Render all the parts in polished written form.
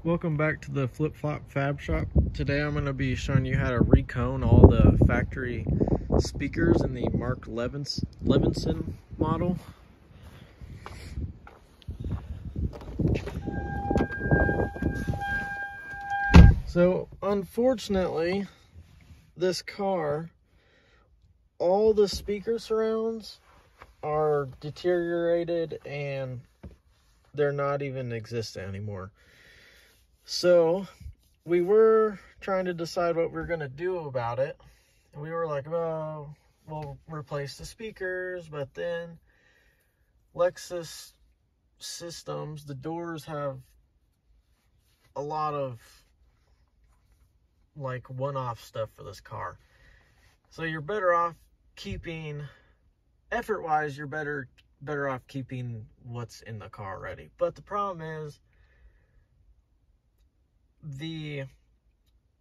Welcome back to the Flip Flop Fab Shop. Today I'm going to be showing you how to recone all the factory speakers in the Mark Levinson model. So unfortunately, this car, all the speaker surrounds are deteriorated and they're not even existent anymore. So we were trying to decide what we were going to do about it. And we were like, oh, we'll replace the speakers. But then Lexus systems, the doors have a lot of like one-off stuff for this car. So you're better off keeping, effort-wise, you're better off keeping what's in the car already. But the problem is, the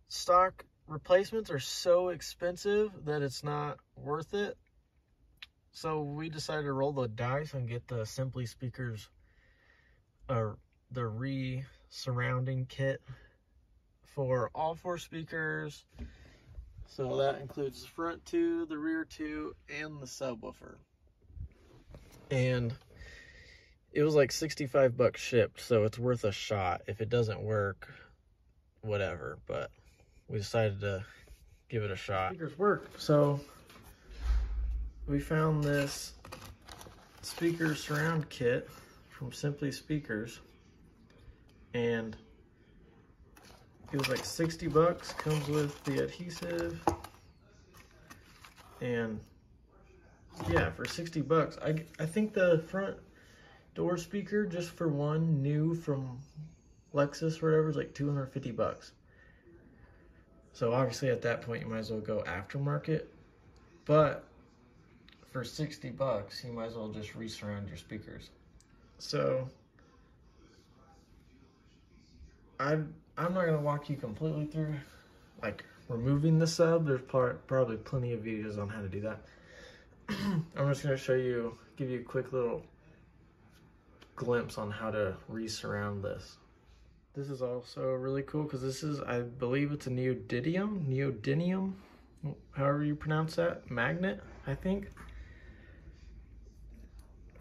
stock replacements are so expensive that it's not worth it. So we decided to roll the dice and get the Simply Speakers, the re-surrounding kit for all 4 speakers. So that includes the front 2, the rear 2, and the subwoofer. And it was like 65 bucks shipped, so it's worth a shot. If it doesn't work, whatever, but we decided to give it a shot. Speakers work, so we found this speaker surround kit from Simply Speakers, and it was like 60 bucks. Comes with the adhesive, and yeah, for 60 bucks, I think the front door speaker, just for one new from Lexus or whatever, is like 250 bucks. So obviously at that point you might as well go aftermarket, but for 60 bucks you might as well just re-surround your speakers. So I'm not going to walk you completely through like removing the sub. There's probably plenty of videos on how to do that. I'm just going to show you, give you a quick little glimpse on how to re-surround this. This is also really cool because this is, I believe it's a neodymium, however you pronounce that, magnet, I think,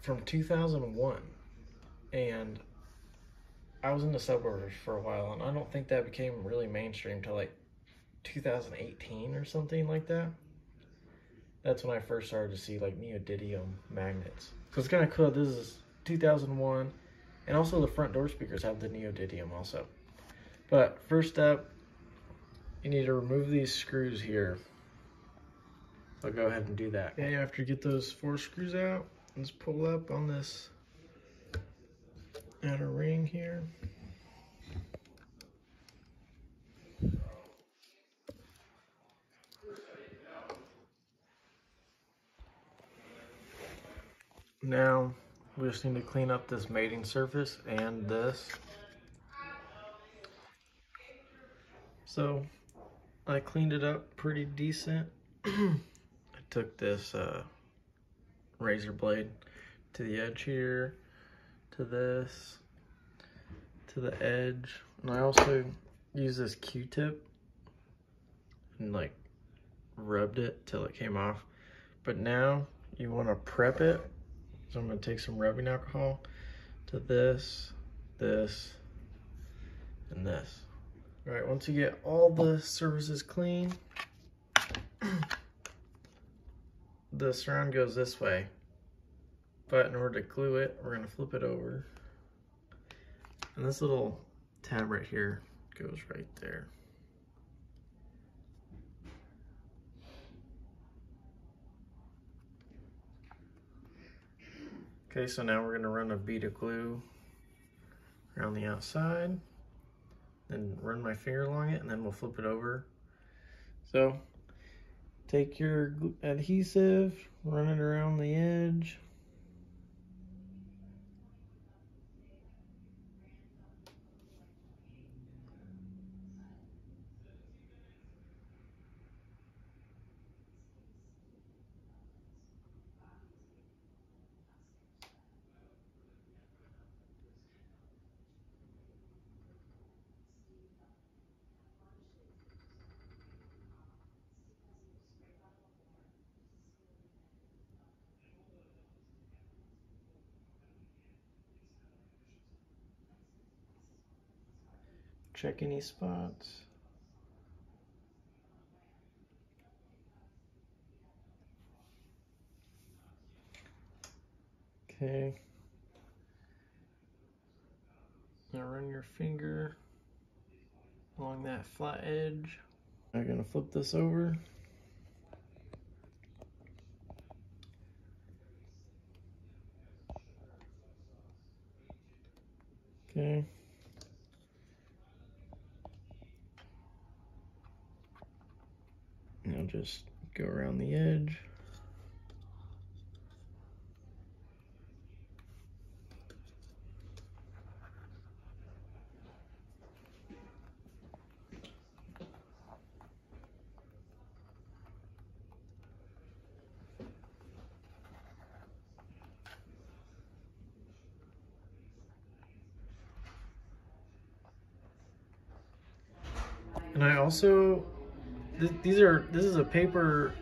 from 2001. And I was into subwoofers for a while, and I don't think that became really mainstream till like 2018 or something like that. That's when I first started to see like neodymium magnets. So it's kind of cool. This is 2001. And also the front door speakers have the neodymium also. But first up, you need to remove these screws here. So go ahead and do that. Okay, after you get those 4 screws out, let's pull up on this outer ring here. Now, we just need to clean up this mating surface and this. So, I cleaned it up pretty decent. I took this razor blade to the edge here, to this, to the edge. And I also used this Q-tip and like rubbed it till it came off. But now you want to prep it. So I'm going to take some rubbing alcohol to this, this, and this. All right, once you get all the surfaces clean, the surround goes this way. But in order to glue it, we're going to flip it over. And this little tab right here goes right there. Okay, so now we're going to run a bead of glue around the outside, then run my finger along it, and then we'll flip it over. So take your adhesive, run it around the edge. check any spots. Okay. Now run your finger along that flat edge. I'm gonna flip this over. Okay. Now just go around the edge. And I also, this is a paper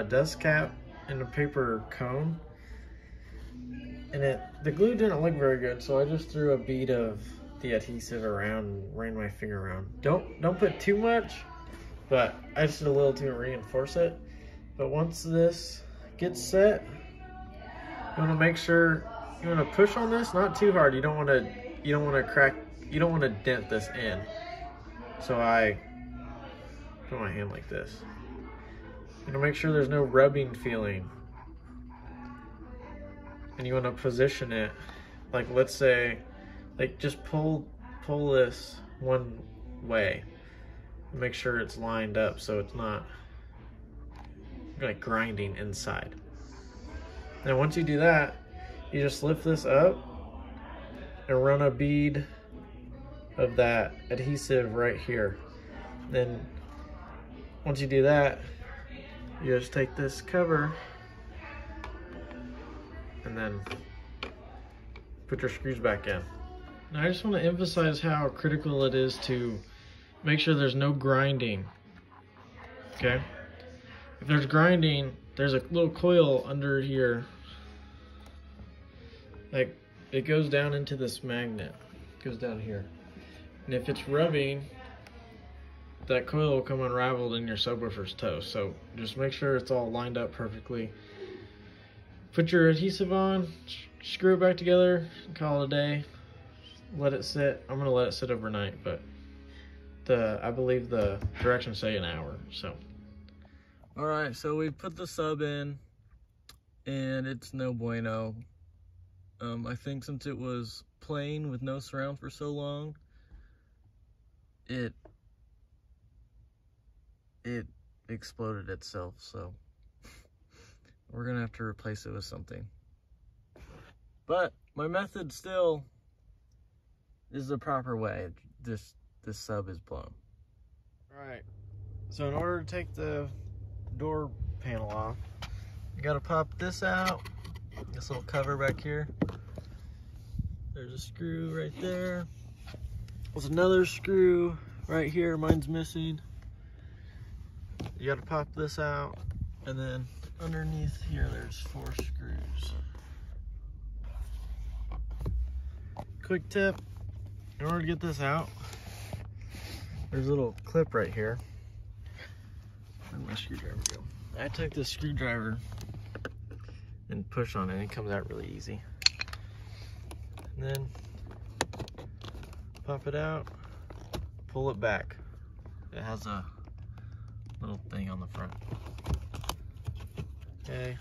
dust cap and a paper cone. And the glue didn't look very good, so I just threw a bead of the adhesive around and ran my finger around. Don't put too much, but I just did a little to reinforce it. But once this gets set, you want to make sure you want to push on this, not too hard. You don't want to dent this in. So I put my hand like this. You want to make sure there's no rubbing feeling. And you want to position it, like let's say, like just pull this one way. Make sure it's lined up so it's not like grinding inside. And once you do that, you just lift this up and run a bead of that adhesive right here. Then once you do that, you just take this cover and then put your screws back in. Now I just want to emphasize how critical it is to make sure there's no grinding, okay? If there's grinding, there's a little coil under here. Like, it goes down into this magnet. It goes down here. And if it's rubbing, that coil will come unraveled in your subwoofer's toe. So just make sure it's all lined up perfectly. Put your adhesive on, screw it back together, and call it a day. Let it sit. I'm gonna let it sit overnight, but I believe the directions say an hour, so. All right, so we put the sub in and it's no bueno. I think since it was plain with no surround for so long, it exploded itself, so we're gonna have to replace it with something. But my method still is the proper way. This sub is blown. All right, so in order to take the door panel off, you gotta pop this out, this little cover back here. There's a screw right there. There's another screw right here, mine's missing. You gotta pop this out, and then underneath here there's 4 screws. Quick tip, in order to get this out, there's a little clip right here. Where'd my screwdriver go? I took this screwdriver and push on it, and it comes out really easy. And then pop it out, pull it back. It has a little thing on the front. Okay,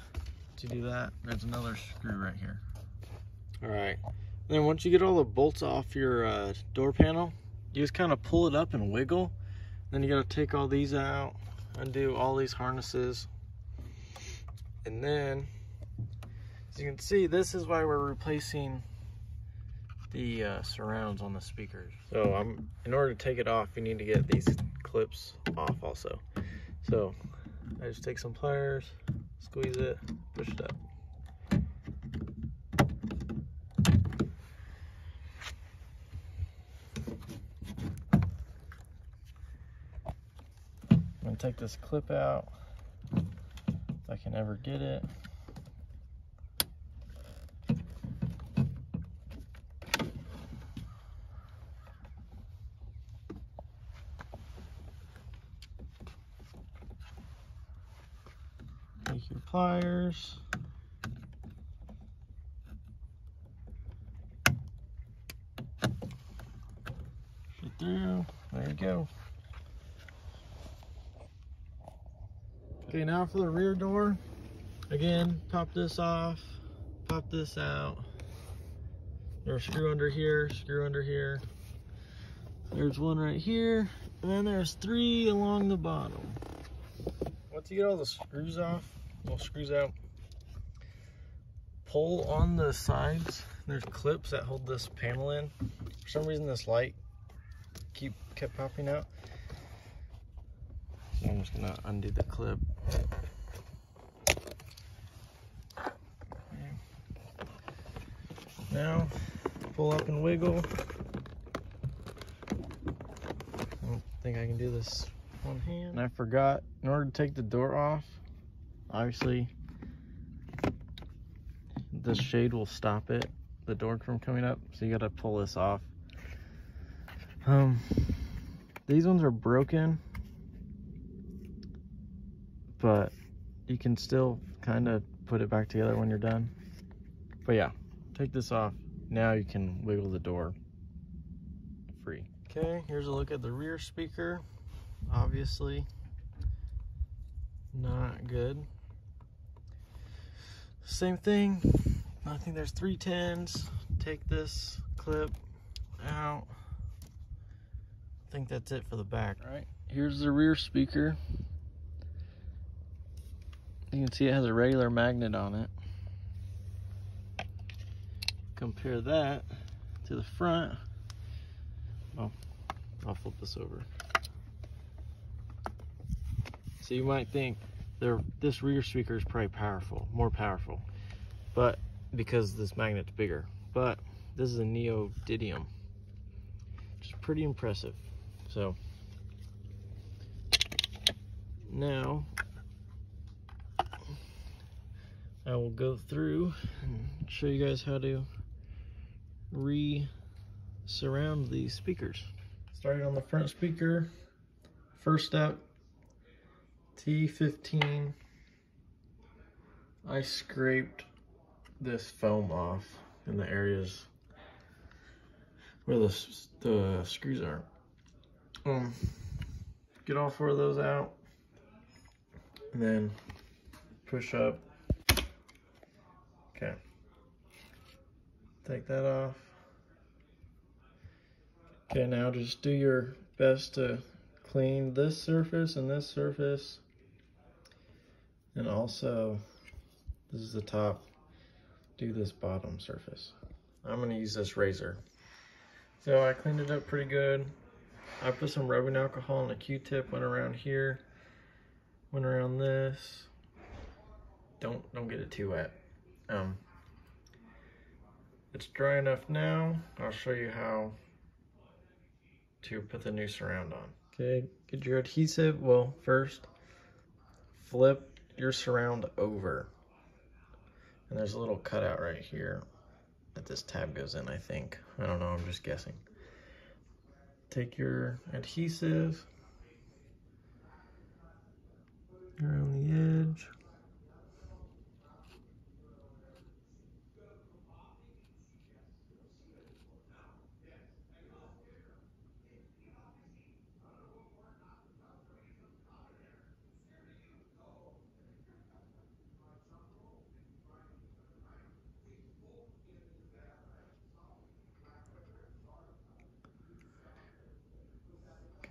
to do that, there's another screw right here. All right, then once you get all the bolts off your door panel, you just kind of pull it up and wiggle. Then you gotta take all these out, undo all these harnesses. And then, as you can see, this is why we're replacing the surrounds on the speakers. So in order to take it off, you need to get these clips off also. So I just take some pliers, squeeze it, push it up. I'm gonna take this clip out if I can ever get it. pliers. Push it through. There you go. Okay, now for the rear door. Again, pop this off, pop this out. There's a screw under here, screw under here. There's one right here, and then there's 3 along the bottom. Once you get all the screws off, little screws out, pull on the sides. There's clips that hold this panel in. For some reason, this light kept popping out. So I'm just gonna undo the clip. Now, pull up and wiggle. I don't think I can do this one hand. And I forgot, in order to take the door off, obviously, this shade will stop the door from coming up, so you gotta pull this off. These ones are broken, but you can still kind of put it back together when you're done. But yeah, take this off. Now you can wiggle the door free. Okay, here's a look at the rear speaker. Obviously, not good. Same thing. I think there's 310s. Take this clip out. I think that's it for the back. All right, here's the rear speaker. You can see it has a regular magnet on it. Compare that to the front. Oh, I'll flip this over. So you might think this rear speaker is probably more powerful, but because this magnet's bigger. But this is a neodymium, which is pretty impressive. So now I will go through and show you guys how to surround these speakers. Starting on the front speaker, first step, T15. I scraped this foam off in the areas where the screws are. Get all 4 of those out, and then push up. Okay, take that off. Okay, now just do your best to clean this surface and this surface, and also this is the top. Do this bottom surface. I'm gonna use this razor. So I cleaned it up pretty good. I put some rubbing alcohol and a Q-tip, went around here, went around this. Don't get it too wet. It's dry enough now. I'll show you how to put the new surround on. Okay, get your adhesive. Well, first, flip your surround over. And there's a little cutout right here that this tab goes in, I think. I don't know, I'm just guessing. Take your adhesive around the edge.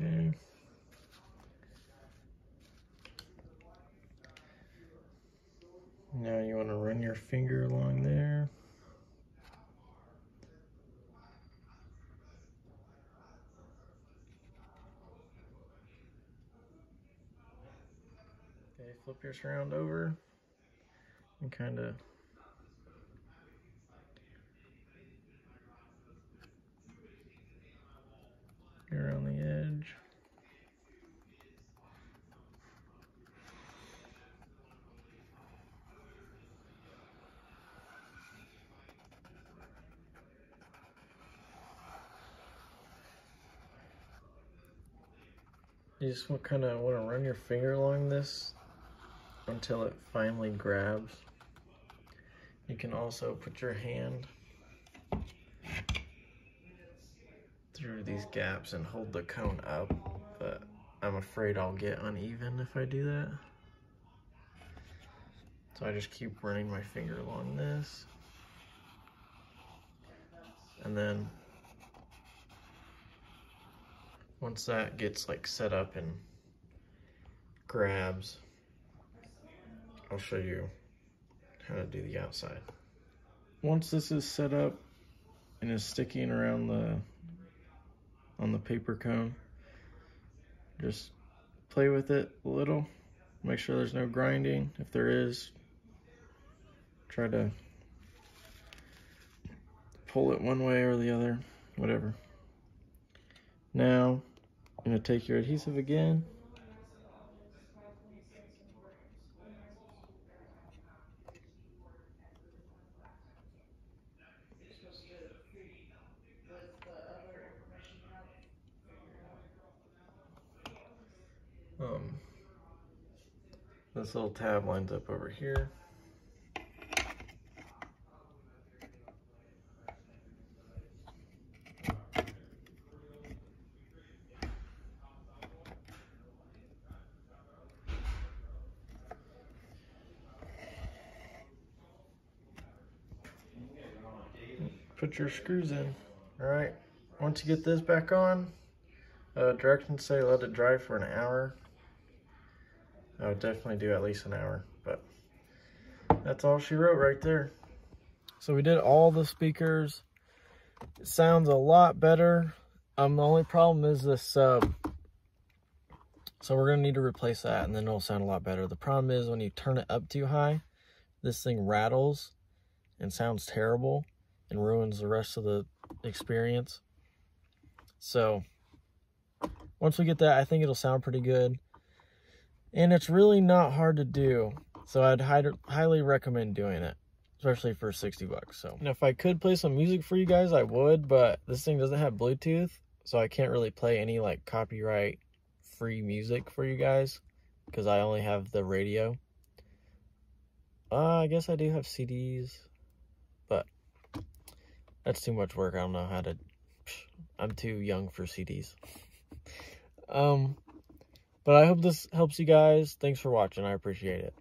Okay. Now you want to run your finger along there. Okay, flip your surround over and kind of go around the edge. You just kind of want to run your finger along this until it finally grabs. You can also put your hand through these gaps and hold the cone up, but I'm afraid I'll get uneven if I do that. So I just keep running my finger along this. And then once that gets like set up and grabs, I'll show you how to do the outside. Once this is set up and is sticking around on the paper cone, just play with it a little. Make sure there's no grinding. If there is, try to pull it one way or the other, whatever. Now, I'm gonna take your adhesive again. This little tab lines up over here. Put your screws in. All right, once you get this back on, directions say let it dry for an hour. I would definitely do at least an hour, but that's all she wrote right there. So we did all the speakers. It sounds a lot better. The only problem is this sub. So we're gonna need to replace that and then it'll sound a lot better. The problem is when you turn it up too high, this thing rattles and sounds terrible and ruins the rest of the experience. So once we get that, I think it'll sound pretty good. And it's really not hard to do. So I'd highly recommend doing it, especially for 60 bucks. So, and if I could play some music for you guys, I would, but this thing doesn't have Bluetooth, so I can't really play any like copyright free music for you guys because I only have the radio. I guess I do have CDs, but that's too much work. I don't know how to, I'm too young for CDs. But I hope this helps you guys. Thanks for watching. I appreciate it.